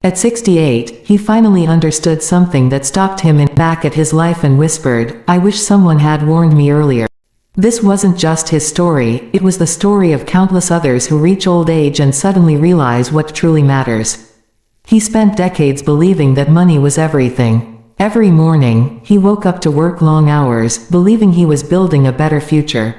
At 68, he finally understood something that stopped him back at his life and whispered, "I wish someone had warned me earlier." This wasn't just his story, it was the story of countless others who reach old age and suddenly realize what truly matters. He spent decades believing that money was everything. Every morning, he woke up to work long hours, believing he was building a better future.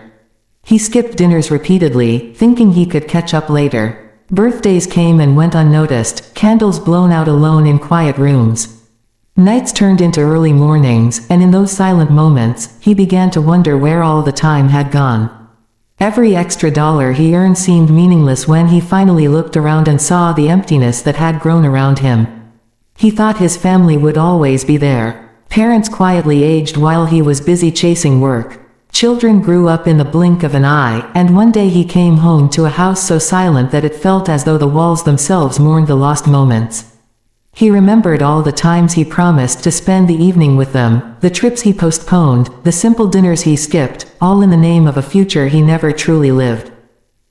He skipped dinners repeatedly, thinking he could catch up later. Birthdays came and went unnoticed, candles blown out alone in quiet rooms. Nights turned into early mornings, and in those silent moments, he began to wonder where all the time had gone. Every extra dollar he earned seemed meaningless when he finally looked around and saw the emptiness that had grown around him. He thought his family would always be there. Parents quietly aged while he was busy chasing work. Children grew up in the blink of an eye, and one day he came home to a house so silent that it felt as though the walls themselves mourned the lost moments. He remembered all the times he promised to spend the evening with them, the trips he postponed, the simple dinners he skipped, all in the name of a future he never truly lived.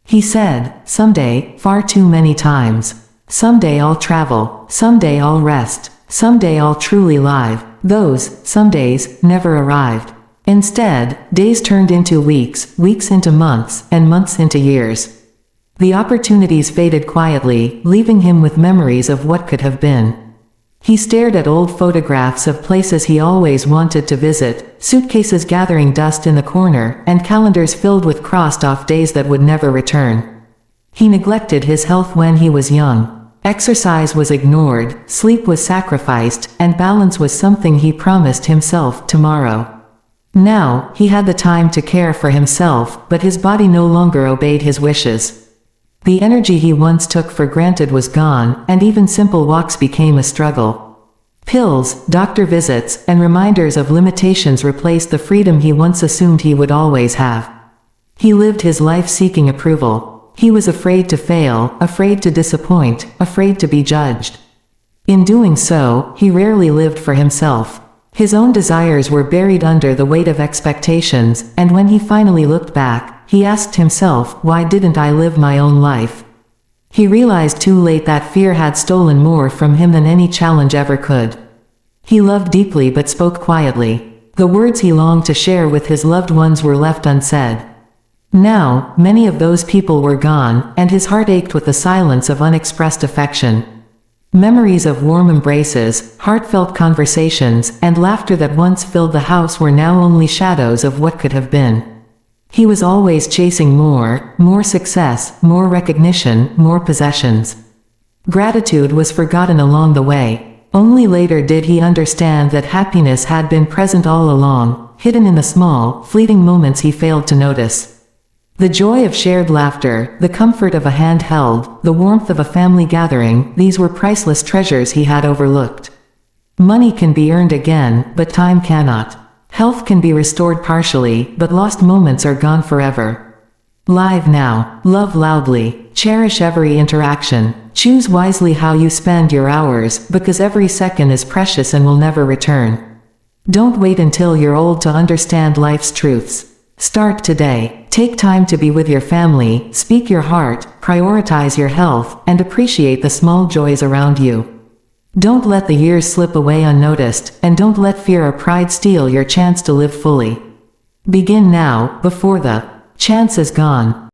He said, "Someday," far too many times. "Someday I'll travel, someday I'll rest, someday I'll truly live." Those somedays never arrived. Instead, days turned into weeks, weeks into months, and months into years. The opportunities faded quietly, leaving him with memories of what could have been. He stared at old photographs of places he always wanted to visit, suitcases gathering dust in the corner, and calendars filled with crossed-off days that would never return. He neglected his health when he was young. Exercise was ignored, sleep was sacrificed, and balance was something he promised himself tomorrow. Now, he had the time to care for himself, but his body no longer obeyed his wishes. The energy he once took for granted was gone, and even simple walks became a struggle. Pills, doctor visits, and reminders of limitations replaced the freedom he once assumed he would always have. He lived his life seeking approval. He was afraid to fail, afraid to disappoint, afraid to be judged. In doing so, he rarely lived for himself. His own desires were buried under the weight of expectations, and when he finally looked back, he asked himself, "Why didn't I live my own life?" He realized too late that fear had stolen more from him than any challenge ever could. He loved deeply but spoke quietly. The words he longed to share with his loved ones were left unsaid. Now, many of those people were gone, and his heart ached with the silence of unexpressed affection. Memories of warm embraces, heartfelt conversations, and laughter that once filled the house were now only shadows of what could have been. He was always chasing more success, more recognition, more possessions. Gratitude was forgotten along the way. Only later did he understand that happiness had been present all along, hidden in the small, fleeting moments he failed to notice. The joy of shared laughter, the comfort of a hand held, the warmth of a family gathering, these were priceless treasures he had overlooked. Money can be earned again, but time cannot. Health can be restored partially, but lost moments are gone forever. Live now, love loudly, cherish every interaction, choose wisely how you spend your hours, because every second is precious and will never return. Don't wait until you're old to understand life's truths. Start today. Take time to be with your family, speak your heart, prioritize your health, and appreciate the small joys around you. Don't let the years slip away unnoticed, and don't let fear or pride steal your chance to live fully. Begin now, before the chance is gone.